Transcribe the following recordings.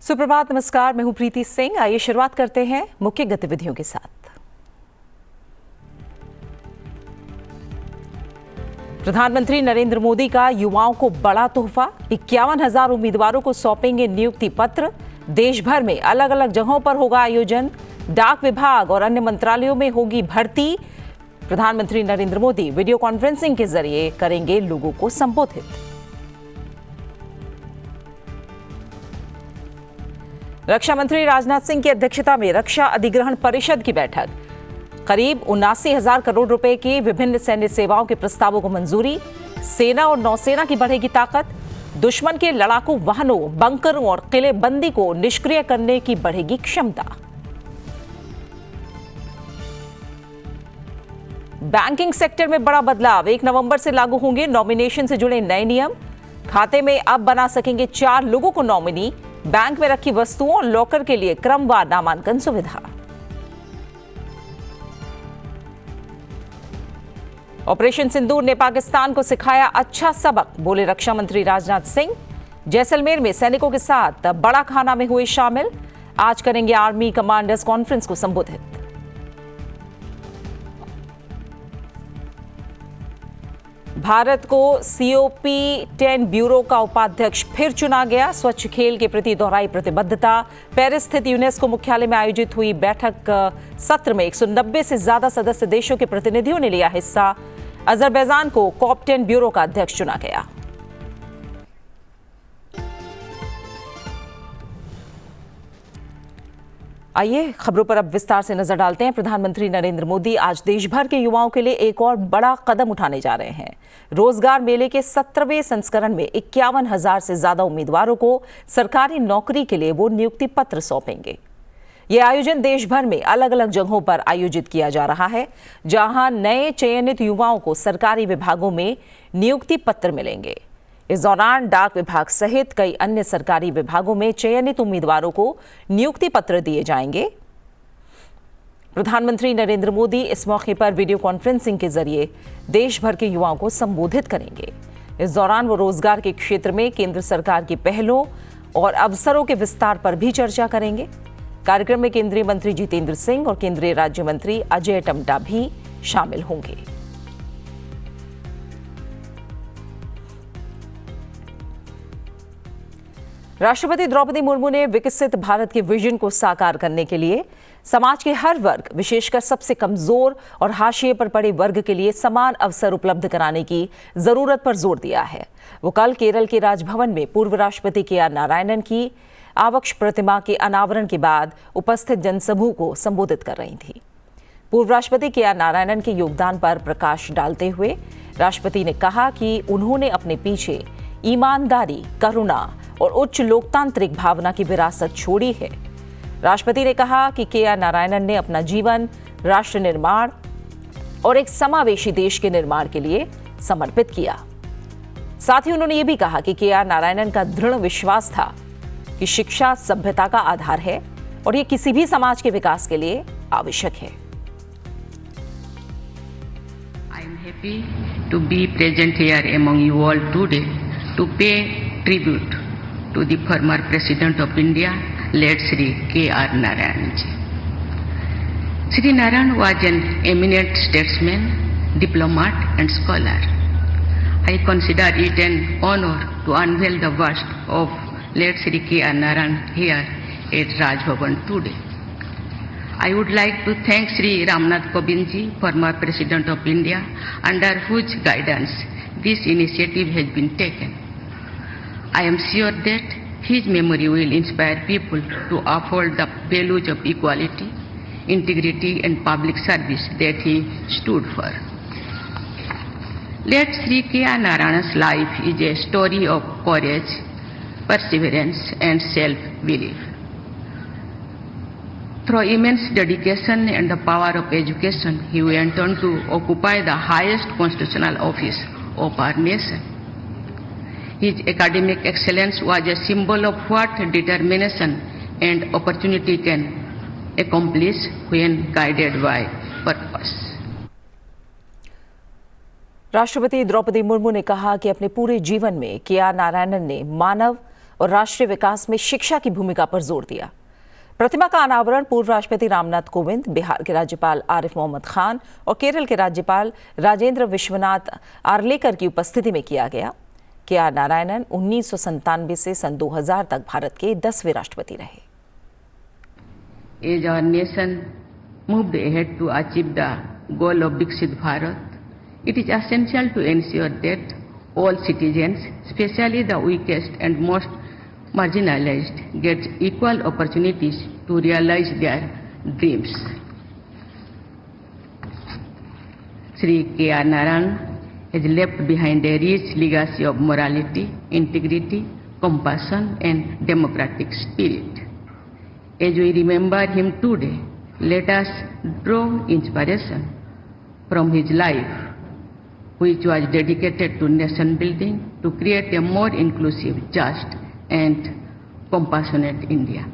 सुप्रभात, नमस्कार। मैं हूं प्रीति सिंह। आइए शुरुआत करते हैं मुख्य गतिविधियों के साथ। प्रधानमंत्री नरेंद्र मोदी का युवाओं को बड़ा तोहफा। 51,000 उम्मीदवारों को सौंपेंगे नियुक्ति पत्र। देश भर में अलग अलग जगहों पर होगा आयोजन। डाक विभाग और अन्य मंत्रालयों में होगी भर्ती। प्रधानमंत्री नरेंद्र मोदी वीडियो कॉन्फ्रेंसिंग के जरिए करेंगे लोगों को संबोधित। रक्षा मंत्री राजनाथ सिंह की अध्यक्षता में रक्षा अधिग्रहण परिषद की बैठक। करीब 79,000 करोड़ रुपए की विभिन्न सैन्य सेवाओं के प्रस्तावों को मंजूरी। सेना और नौसेना की बढ़ेगी ताकत। दुश्मन के लड़ाकू वाहनों, बंकरों और किलेबंदी को निष्क्रिय करने की बढ़ेगी क्षमता। बैंकिंग सेक्टर में बड़ा बदलाव। 1 नवंबर से लागू होंगे नॉमिनेशन से जुड़े नए नियम। खाते में अब बना सकेंगे 4 लोगों को नॉमिनी। बैंक में रखी वस्तुओं और लॉकर के लिए क्रमवार नामांकन सुविधा। ऑपरेशन सिंदूर ने पाकिस्तान को सिखाया अच्छा सबक, बोले रक्षा मंत्री राजनाथ सिंह। जैसलमेर में सैनिकों के साथ बड़ा खाना में हुए शामिल। आज करेंगे आर्मी कमांडर्स कॉन्फ्रेंस को संबोधित। भारत को COP10 ब्यूरो का उपाध्यक्ष फिर चुना गया। स्वच्छ खेल के प्रति दोहराई प्रतिबद्धता। पेरिस स्थित यूनेस्को मुख्यालय में आयोजित हुई बैठक सत्र में 190 से ज्यादा सदस्य देशों के प्रतिनिधियों ने लिया हिस्सा। अजरबैजान को COP10 ब्यूरो का अध्यक्ष चुना गया। आइए खबरों पर अब विस्तार से नजर डालते हैं। प्रधानमंत्री नरेंद्र मोदी आज देश भर के युवाओं के लिए एक और बड़ा कदम उठाने जा रहे हैं। रोजगार मेले के 17वें संस्करण में 51,000 से ज्यादा उम्मीदवारों को सरकारी नौकरी के लिए वो नियुक्ति पत्र सौंपेंगे। यह आयोजन देश भर में अलग अलग जगहों पर आयोजित किया जा रहा है, जहां नए चयनित युवाओं को सरकारी विभागों में नियुक्ति पत्र मिलेंगे। इस दौरान डाक विभाग सहित कई अन्य सरकारी विभागों में चयनित उम्मीदवारों को नियुक्ति पत्र दिए जाएंगे। प्रधानमंत्री नरेंद्र मोदी इस मौके पर वीडियो कॉन्फ्रेंसिंग के जरिए देश भर के युवाओं को संबोधित करेंगे। इस दौरान वो रोजगार के क्षेत्र में केंद्र सरकार की पहलों और अवसरों के विस्तार पर भी चर्चा करेंगे। कार्यक्रम में केंद्रीय मंत्री जितेंद्र सिंह और केंद्रीय राज्य मंत्री अजय टम्टा भी शामिल होंगे। राष्ट्रपति द्रौपदी मुर्मू ने विकसित भारत के विजन को साकार करने के लिए समाज के हर वर्ग, विशेषकर सबसे कमजोर और हाशिए पर पड़े वर्ग के लिए समान अवसर उपलब्ध कराने की जरूरत पर जोर दिया है। वो कल केरल के राजभवन में पूर्व राष्ट्रपति KR नारायणन की आवक्ष प्रतिमा के अनावरण के बाद उपस्थित जनसमूह को संबोधित कर रही थी। पूर्व राष्ट्रपति KR नारायणन के योगदान पर प्रकाश डालते हुए राष्ट्रपति ने कहा कि उन्होंने अपने पीछे ईमानदारी, करुणा और उच्च लोकतांत्रिक भावना की विरासत छोड़ी है। राष्ट्रपति ने कहा कि KR नारायणन ने अपना जीवन राष्ट्र निर्माण और एक समावेशी देश के निर्माण के लिए समर्पित किया। साथ ही उन्होंने ये भी कहा कि KR नारायणन का दृढ़ विश्वास था कि शिक्षा सभ्यता का आधार है और ये किसी भी समाज के विकास के लिए आवश्यक है। I am happy to be present here among you all today to pay tribute to the former President of India, late Shri KR Narayan ji. Shri Narayan was an eminent statesman, diplomat and scholar. I consider it an honor to unveil the bust of late Shri KR Narayan here at Raj Bhavan today. I would like to thank Shri Ramnath Kovind ji, former President of India, under whose guidance this initiative has been taken. I am sure that his memory will inspire people to uphold the values of equality, integrity and public service that he stood for. Late Shri KR Narayan's life is a story of courage, perseverance and self-belief. Through immense dedication and the power of education, he went on to occupy the highest constitutional office of our nation. His academic excellence was a symbol of what determination and opportunity can accomplish when guided by purpose. राष्ट्रपति द्रौपदी मुर्मू ने कहा कि अपने पूरे जीवन में KR Narayanan ने मानव और राष्ट्रीय विकास में शिक्षा की भूमिका पर जोर दिया। प्रतिमा का अनावरण पूर्व राष्ट्रपति रामनाथ कोविंद, बिहार के राज्यपाल आरिफ मोहम्मद खान और केरल के राज्यपाल राजेंद्र विश्वनाथ आर्लेकर की उपस्थिति में किया गया। के.आर. नारायणन 1997 से सन 2000 तक भारत के 10वें राष्ट्रपति रहे। As our nation moved ahead to achieve the goal of Viksit Bharat, it is essential to ensure that all citizens, especially the weakest and most marginalized, get equal opportunities to realize their dreams. Shri K.R. Narayan has left behind a rich legacy of morality, integrity, compassion, and democratic spirit. As we remember him today, let us draw inspiration from his life, which was dedicated to nation building, to create a more inclusive, just, and compassionate India.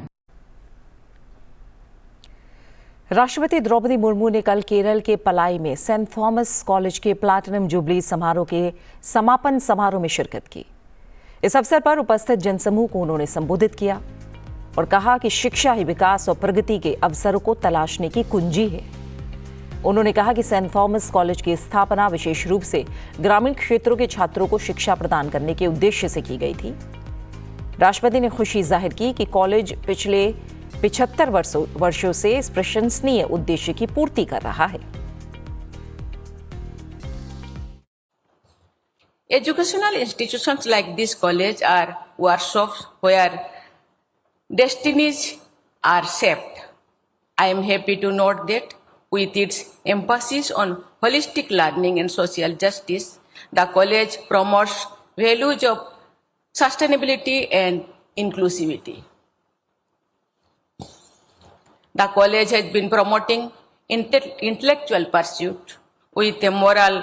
राष्ट्रपति द्रौपदी मुर्मू ने कल केरल के पलाई में Saint Thomas college के platinum jubilee समारोह के समापन समारोह में शिरकत की। इस अवसर पर उपस्थित जनसमूह को उन्होंने संबोधित किया और कहा कि शिक्षा ही विकास और प्रगति के अवसरों को तलाशने की कुंजी है। उन्होंने कहा कि सेंट थॉमस कॉलेज की स्थापना विशेष रूप से ग्रामीण क्षेत्रों के छात्रों को शिक्षा प्रदान करने के उद्देश्य से की गई थी। राष्ट्रपति ने खुशी जाहिर की कि कॉलेज पिछले 75 वर्षों से इस प्रशंसनीय उद्देश्य की पूर्ति कर रहा है। Educational institutions like this college are workshops where destinies are shaped. I am happy to note that with its emphasis on holistic learning and social justice, the college promotes values of sustainability and inclusivity. The college has been promoting intellectual pursuit with a moral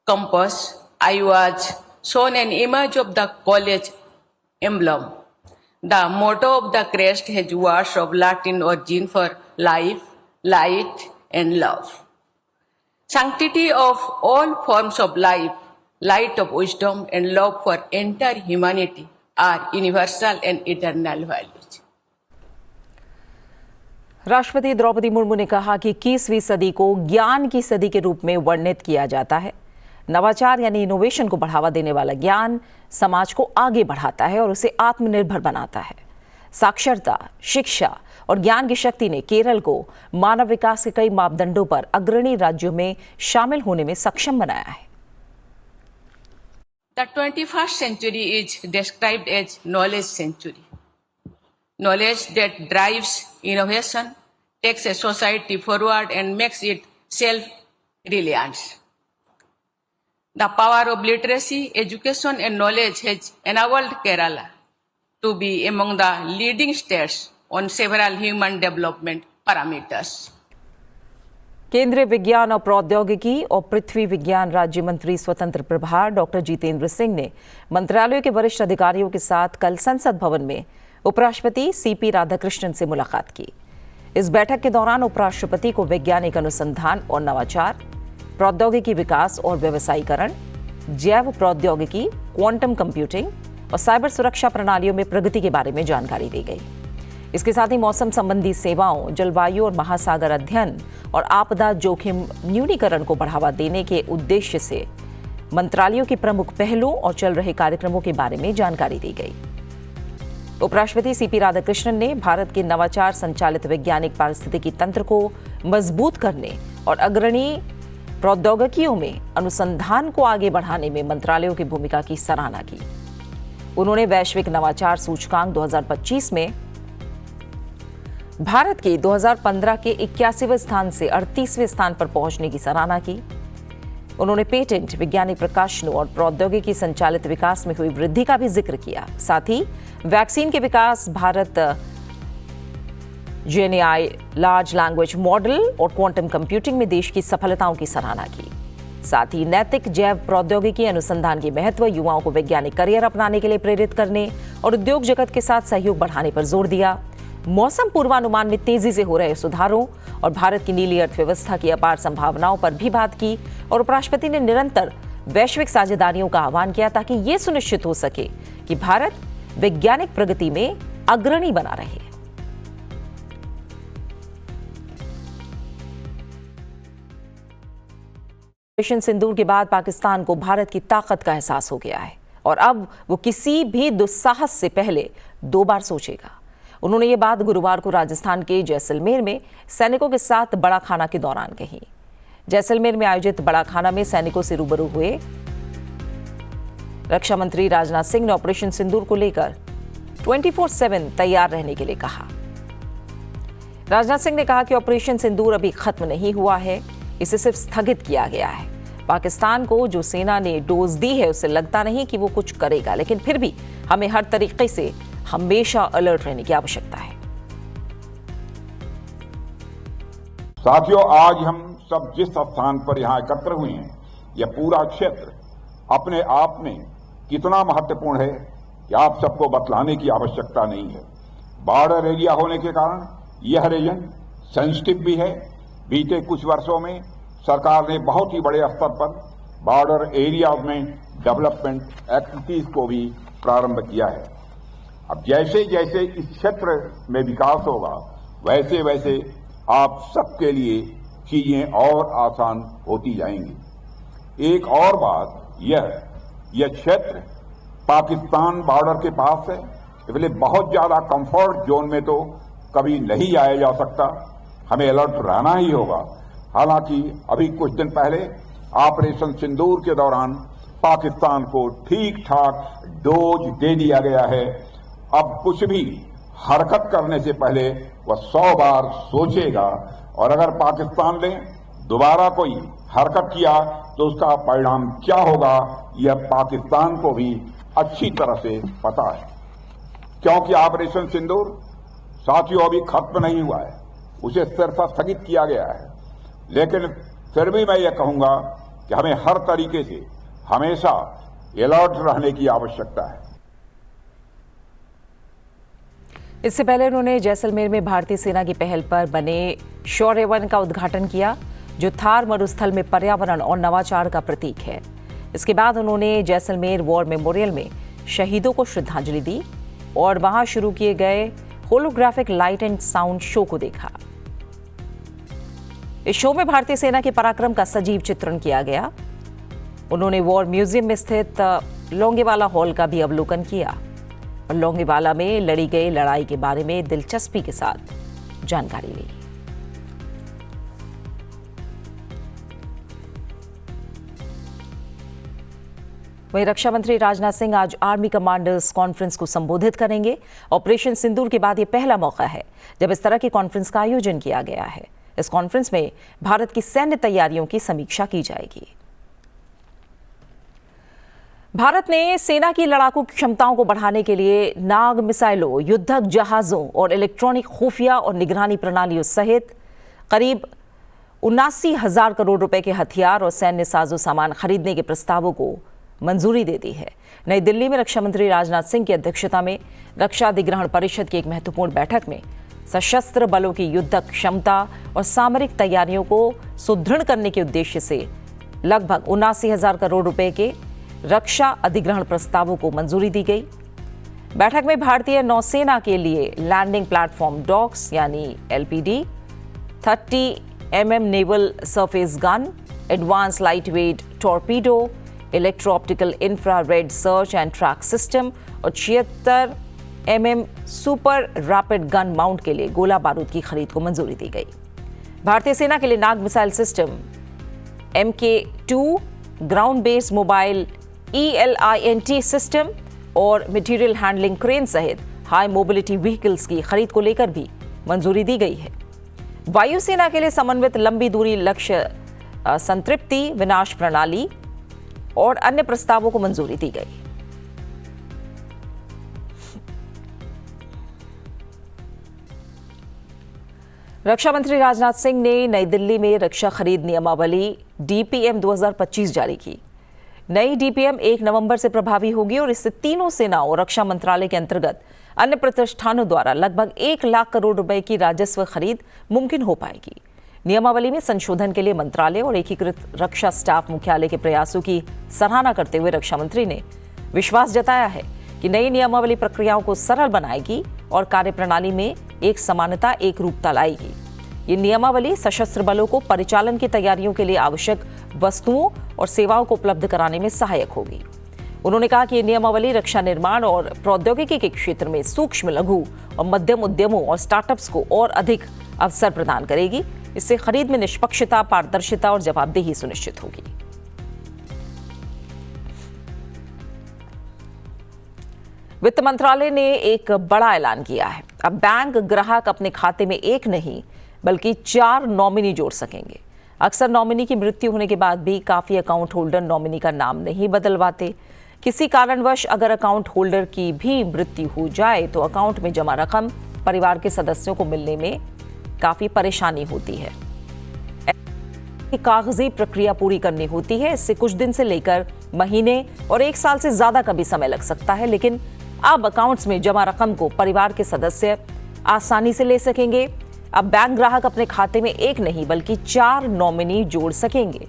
compass. I was shown an image of the college emblem. The motto of the crest has words of Latin origin for life, light, and love. Sanctity of all forms of life, light of wisdom, and love for entire humanity are universal and eternal values. राष्ट्रपति द्रौपदी मुर्मू ने कहा कि 21वीं सदी को ज्ञान की सदी के रूप में वर्णित किया जाता है। नवाचार यानी इनोवेशन को बढ़ावा देने वाला ज्ञान समाज को आगे बढ़ाता है और उसे आत्मनिर्भर बनाता है। साक्षरता, शिक्षा और ज्ञान की शक्ति ने केरल को मानव विकास के कई मापदंडों पर अग्रणी राज्यों में शामिल होने में सक्षम बनाया है। The 21st century is described as knowledge century. Knowledge that drives innovation, takes a society forward and makes it self-reliant. The power of literacy, education and knowledge has enabled Kerala to be among the leading states on several human development parameters. केंद्रीय विज्ञान और प्रौद्योगिकी और पृथ्वी विज्ञान राज्य मंत्री स्वतंत्र प्रभार डॉक्टर जितेंद्र सिंह ने मंत्रालयों के वरिष्ठ अधिकारियों के साथ कल संसद भवन में उपराष्ट्रपति सीपी राधाकृष्णन से मुलाकात की। इस बैठक के दौरान उपराष्ट्रपति को वैज्ञानिक अनुसंधान और नवाचार, प्रौद्योगिकी विकास और व्यवसायीकरण, जैव प्रौद्योगिकी, क्वांटम कंप्यूटिंग और साइबर सुरक्षा प्रणालियों में प्रगति के बारे में जानकारी दी गई। इसके साथ ही मौसम संबंधी सेवाओं, जलवायु और महासागर अध्ययन और आपदा जोखिम न्यूनीकरण को बढ़ावा देने के उद्देश्य से मंत्रालयों के प्रमुख पहलों और चल रहे कार्यक्रमों के बारे में जानकारी दी गई। उपराष्ट्रपति सीपी राधाकृष्णन ने भारत के नवाचार संचालित वैज्ञानिक पारिस्थितिकी तंत्र को मजबूत करने और अग्रणी प्रौद्योगिकियों में अनुसंधान को आगे बढ़ाने में मंत्रालयों की भूमिका की सराहना की। उन्होंने वैश्विक नवाचार सूचकांक 2025 में भारत के 2015 के 81वें स्थान से 38वें स्थान पर पहुंचने की सराहना की। उन्होंने पेटेंट, वैज्ञानिक प्रकाशनों और प्रौद्योगिकी संचालित विकास में हुई वृद्धि का भी जिक्र किया। साथ ही वैक्सीन के विकास, Bharat GNAI large language model और क्वांटम कंप्यूटिंग में देश की सफलताओं की सराहना की। साथ ही नैतिक जैव प्रौद्योगिकी अनुसंधान के महत्व, युवाओं को वैज्ञानिक करियर अपनाने के लिए प्रेरित करने और उद्योग जगत के साथ सहयोग बढ़ाने पर जोर दिया। मौसम पूर्वानुमान में तेजी से हो रहे सुधारों और भारत की नीली अर्थव्यवस्था की अपार संभावनाओं पर भी बात की और उपराष्ट्रपति ने निरंतर वैश्विक साझेदारियों का आह्वान किया ताकि ये सुनिश्चित हो सके कि भारत वैज्ञानिक प्रगति में अग्रणी बना रहे। ऑपरेशन सिंदूर के बाद पाकिस्तान को भारत की ताकत का एहसास हो गया है और अब वो किसी भी दुस्साहस से पहले 2 बार सोचेगा। उन्होंने ये बात गुरुवार को राजस्थान के जैसलमेर में सैनिकों के साथ बड़ा खाना के दौरान कही। जैसलमेर में आयोजित बड़ा खाना में सैनिकों से रूबरू हुए रक्षा मंत्री राजनाथ सिंह ने ऑपरेशन सिंदूर को लेकर 24/7 तैयार रहने के लिए कहा। राजनाथ सिंह ने कहा कि ऑपरेशन सिंदूर अभी खत्म नहीं हुआ है, इसे सिर्फ स्थगित किया गया है। पाकिस्तान को जो सेना ने डोज दी है उससे लगता नहीं कि वो कुछ करेगा, लेकिन फिर भी हमें हर तरीके से हमेशा अलर्ट रहने की आवश्यकता है। साथियों, आज हम सब जिस स्थान पर यहाँ एकत्र हुए हैं, यह पूरा क्षेत्र अपने आप में कितना महत्वपूर्ण है कि आप सबको बतलाने की आवश्यकता नहीं है। बॉर्डर एरिया होने के कारण यह रीजन सेंसिटिव भी है। बीते कुछ वर्षों में सरकार ने बहुत ही बड़े स्तर पर बॉर्डर एरिया में डेवलपमेंट एक्टिविटीज को भी प्रारंभ किया है। अब जैसे जैसे इस क्षेत्र में विकास होगा, वैसे वैसे आप सबके लिए चीजें और आसान होती जाएंगी। एक और बात, यह क्षेत्र पाकिस्तान बॉर्डर के पास है, इसलिए बहुत ज्यादा कंफर्ट जोन में तो कभी नहीं आया जा सकता। हमें अलर्ट रहना ही होगा। हालांकि अभी कुछ दिन पहले ऑपरेशन सिंदूर के दौरान पाकिस्तान को ठीक ठाक डोज दे दिया गया है। अब कुछ भी हरकत करने से पहले वह 100 बार सोचेगा और अगर पाकिस्तान ने दोबारा कोई हरकत किया तो उसका परिणाम क्या होगा, यह पाकिस्तान को भी अच्छी तरह से पता है। क्योंकि ऑपरेशन सिंदूर साथियों अभी खत्म नहीं हुआ है, उसे सिर्फ स्थगित किया गया है। लेकिन फिर भी मैं ये कहूंगा कि हमें हर तरीके से हमेशा अलर्ट रहने की आवश्यकता है। इससे पहले उन्होंने जैसलमेर में भारतीय सेना की पहल पर बने शौर्य वन का उद्घाटन किया, जो थार मरुस्थल में पर्यावरण और नवाचार का प्रतीक है। इसके बाद उन्होंने जैसलमेर वॉर मेमोरियल में शहीदों को श्रद्धांजलि दी और वहां शुरू किए गए holographic light and sound show को देखा। इस शो में भारतीय सेना के पराक्रम का सजीव चित्रण किया गया। उन्होंने वॉर म्यूजियम में स्थित लोंगेवाला हॉल का भी अवलोकन किया और लोंगेवाला में लड़ी गई लड़ाई के बारे में दिलचस्पी के साथ जानकारी ली। वहीं रक्षा मंत्री राजनाथ सिंह आज आर्मी कमांडर्स कॉन्फ्रेंस को संबोधित करेंगे। ऑपरेशन सिंदूर के बाद यह पहला मौका है जब इस तरह की कॉन्फ्रेंस का आयोजन किया गया है। इस कॉन्फ्रेंस में भारत की सैन्य तैयारियों की समीक्षा की जाएगी। भारत ने सेना की लड़ाकू क्षमताओं को बढ़ाने के लिए नाग मिसाइलों, युद्धक जहाजों और इलेक्ट्रॉनिक खुफिया और निगरानी प्रणालियों सहित करीब 79,000 करोड़ रुपए के हथियार और सैन्य साजो सामान खरीदने के प्रस्तावों को मंजूरी दे दी है। नई दिल्ली में रक्षा मंत्री राजनाथ सिंह की अध्यक्षता में रक्षा अधिग्रहण परिषद की एक महत्वपूर्ण बैठक में सशस्त्र बलों की युद्धक क्षमता और सामरिक तैयारियों को सुदृढ़ करने के उद्देश्य से लगभग 79,000 करोड़ रुपए के रक्षा अधिग्रहण प्रस्तावों को मंजूरी दी गई। बैठक में भारतीय नौसेना के लिए लैंडिंग प्लेटफॉर्म डॉक्स यानी LPD, 30 mm naval surface gun, advance lightweight torpedo, electro optical infrared search and track system और 76 mm super rapid gun mount के लिए गोला बारूद की खरीद को मंजूरी दी गई। भारतीय सेना के लिए Nag missile system, MK2 ground based mobile ELINT system और मटेरियल हैंडलिंग क्रेन सहित हाई मोबिलिटी व्हीकल्स की खरीद को लेकर भी मंजूरी दी गई है। वायुसेना के लिए समन्वित लंबी दूरी लक्ष्य संतृप्ति विनाश प्रणाली और अन्य प्रस्तावों को मंजूरी दी गई। रक्षा मंत्री राजनाथ सिंह ने नई दिल्ली में रक्षा खरीद नियमावली DPM 2025 जारी की। नई DPM 1 नवंबर से प्रभावी होगी और इससे तीनों सेनाओं और रक्षा मंत्रालय के अंतर्गत अन्य प्रतिष्ठानों द्वारा लगभग 1 लाख करोड़ रुपए की राजस्व खरीद मुमकिन हो पाएगी। नियमावली में संशोधन के लिए मंत्रालय और एकीकृत रक्षा स्टाफ मुख्यालय के प्रयासों की सराहना करते हुए रक्षा मंत्री ने विश्वास जताया है कि नई नियमावली प्रक्रियाओं को सरल बनाएगी और कार्यप्रणाली में एक समानता, एक रूपता लाएगी। ये नियमावली सशस्त्र बलों को परिचालन की तैयारियों के लिए आवश्यक वस्तुओं और सेवाओं को उपलब्ध कराने में सहायक होगी। उन्होंने कहा कि ये नियमावली रक्षा निर्माण और प्रौद्योगिकी के क्षेत्र में सूक्ष्म, लघु और मध्यम उद्यमों और स्टार्टअप्स को और अधिक अवसर प्रदान करेगी। इससे खरीद में निष्पक्षता, पारदर्शिता और जवाबदेही सुनिश्चित होगी। वित्त मंत्रालय ने एक बड़ा ऐलान किया है। अब बैंक ग्राहक अपने खाते में एक नहीं बल्कि 4 नॉमिनी जोड़ सकेंगे। अक्सर नॉमिनी की मृत्यु होने के बाद भी काफी अकाउंट होल्डर नॉमिनी का नाम नहीं बदलवाते। किसी कारणवश अगर अकाउंट होल्डर की भी मृत्यु हो जाए तो अकाउंट में जमा रकम परिवार के सदस्यों को मिलने में काफी परेशानी होती है। कागजी प्रक्रिया पूरी करनी होती है। इससे कुछ दिन से लेकर महीने और 1 साल से ज्यादा का भी समय लग सकता है, लेकिन अब अकाउंट्स में जमा रकम को परिवार के सदस्य आसानी से ले सकेंगे। अब बैंक ग्राहक अपने खाते में एक नहीं बल्कि 4 नॉमिनी जोड़ सकेंगे।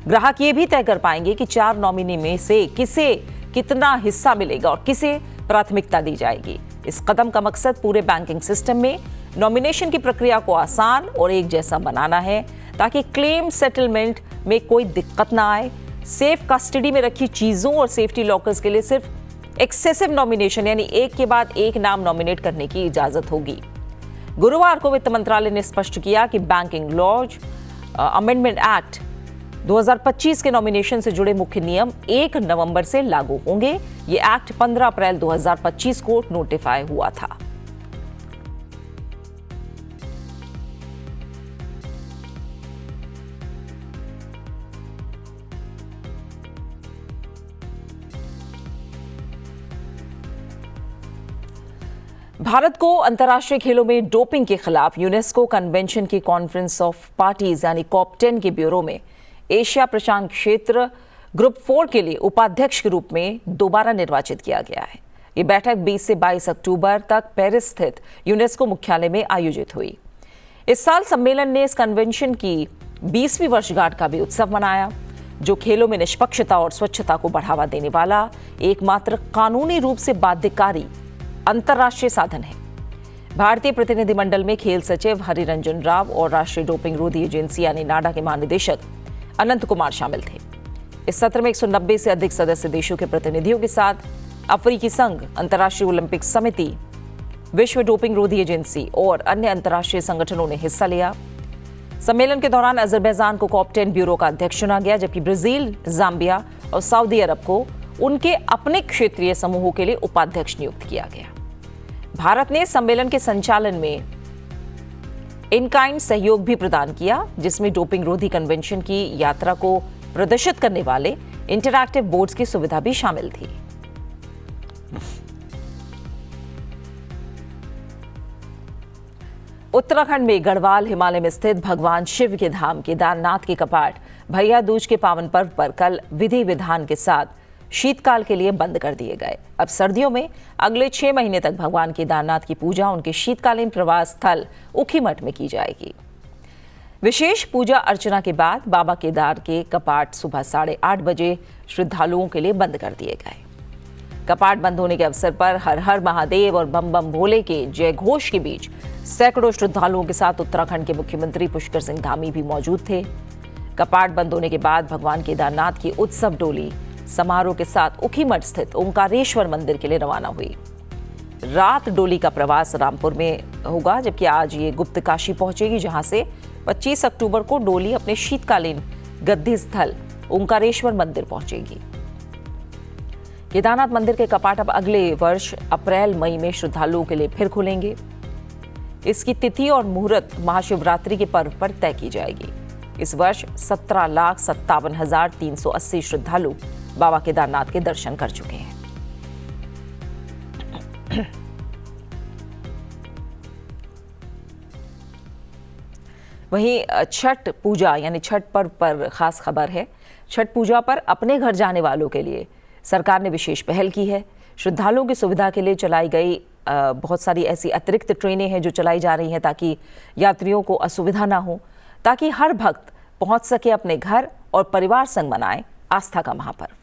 ग्राहक ये भी तय कर पाएंगे कि 4 नॉमिनी में से किसे कितना हिस्सा मिलेगा और किसे प्राथमिकता दी जाएगी। इस कदम का मकसद पूरे बैंकिंग सिस्टम में नॉमिनेशन की प्रक्रिया को आसान और एक जैसा बनाना है, ताकि क्लेम सेटलमेंट में कोई दिक्कत ना आए। सेफ कस्टडी में रखी चीजों और सेफ्टी लॉकर्स के लिए सिर्फ एक्सेसिव नॉमिनेशन यानी एक के बाद एक नाम नॉमिनेट करने की इजाजत होगी। गुरुवार को वित्त मंत्रालय ने स्पष्ट किया कि बैंकिंग लॉज अमेंडमेंट एक्ट 2025 के नॉमिनेशन से जुड़े मुख्य नियम 1 नवंबर से लागू होंगे। ये एक्ट 15 अप्रैल 2025 को नोटिफाई हुआ था। भारत को अंतर्राष्ट्रीय खेलों में डोपिंग के खिलाफ यूनेस्को कन्वेंशन की कॉन्फ्रेंस ऑफ पार्टीज यानी COP10 के ब्यूरो में एशिया प्रशांत क्षेत्र ग्रुप 4 के लिए उपाध्यक्ष के रूप में दोबारा निर्वाचित किया गया है। ये बैठक 20 से 22 अक्टूबर तक पेरिस स्थित यूनेस्को मुख्यालय में आयोजित हुई। इस साल सम्मेलन ने इस कन्वेंशन की 20वीं वर्षगांठ का भी उत्सव मनाया, जो खेलों में निष्पक्षता और स्वच्छता को बढ़ावा देने वाला एकमात्र कानूनी रूप से बाध्यकारी अंतर्राष्ट्रीय साधन है। भारतीय प्रतिनिधिमंडल में खेल सचिव हरिरंजन राव और राष्ट्रीय डोपिंग रोधी एजेंसी यानी नाडा के महानिदेशक अनंत कुमार शामिल थे। इस सत्र में 190 से अधिक सदस्य देशों के प्रतिनिधियों के साथ अफ्रीकी संघ, अंतर्राष्ट्रीय ओलंपिक समिति, विश्व डोपिंग रोधी एजेंसी और अन्य अंतर्राष्ट्रीय संगठनों ने हिस्सा लिया। सम्मेलन के दौरान अजरबैजान को COP10 ब्यूरो का अध्यक्ष चुना गया, जबकि ब्राजील, जाम्बिया और सऊदी अरब को उनके अपने क्षेत्रीय समूहों के लिए उपाध्यक्ष नियुक्त किया गया। भारत ने सम्मेलन के संचालन में इन काइंड सहयोग भी प्रदान किया, जिसमें डोपिंग रोधी कन्वेंशन की यात्रा को प्रदर्शित करने वाले इंटरैक्टिव बोर्ड्स की सुविधा भी शामिल थी। उत्तराखंड में गढ़वाल हिमालय में स्थित भगवान शिव के धाम केदारनाथ के कपाट भैया दूज के पावन पर्व पर कल विधि विधान के साथ शीतकाल के लिए बंद कर दिए गए। अब सर्दियों में अगले 6 महीने तक भगवान केदारनाथ की पूजा उनके शीतकालीन प्रवास स्थल ऊखीमठ में की जाएगी। विशेष पूजा अर्चना के बाद बाबा केदार के कपाट सुबह 8:30 बजे श्रद्धालुओं के लिए बंद कर दिए गए। कपाट बंद होने के अवसर पर हर हर महादेव और बम बम भोले के जय घोष के बीच सैकड़ों श्रद्धालुओं के साथ उत्तराखंड के मुख्यमंत्री पुष्कर सिंह धामी भी मौजूद थे। कपाट बंद होने के बाद भगवान केदारनाथ की उत्सव डोली समारोह के साथ ऊखीमठ स्थित ओंकारेश्वर मंदिर के लिए रवाना हुई। रात डोली का प्रवास रामपुर में होगा, जबकि आज ये गुप्त काशी पहुंचेगी, जहां से 25 अक्टूबर को डोली अपने शीतकालीन गद्दी स्थल ओंकारेश्वर मंदिर पहुंचेगी। केदारनाथ मंदिर के कपाट अब अगले वर्ष अप्रैल मई में श्रद्धालुओं के लिए फिर खुलेंगे। इसकी तिथि और मुहूर्त महाशिवरात्रि के पर्व पर तय की जाएगी। इस वर्ष 17,57,380 श्रद्धालु बाबा केदारनाथ के दर्शन कर चुके हैं। वहीं छठ पूजा यानी छठ पर्व पर खास खबर है। छठ पूजा पर अपने घर जाने वालों के लिए सरकार ने विशेष पहल की है। श्रद्धालुओं की सुविधा के लिए चलाई गई बहुत सारी ऐसी अतिरिक्त ट्रेनें हैं जो चलाई जा रही हैं, ताकि यात्रियों को असुविधा ना हो, ताकि हर भक्त पहुंच सके अपने घर और परिवार संग मनाए आस्था का महापर्व।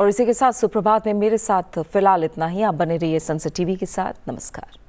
और इसी के साथ सुप्रभात में मेरे साथ फिलहाल इतना ही। आप बने रहिए सनसद टीवी के साथ। नमस्कार।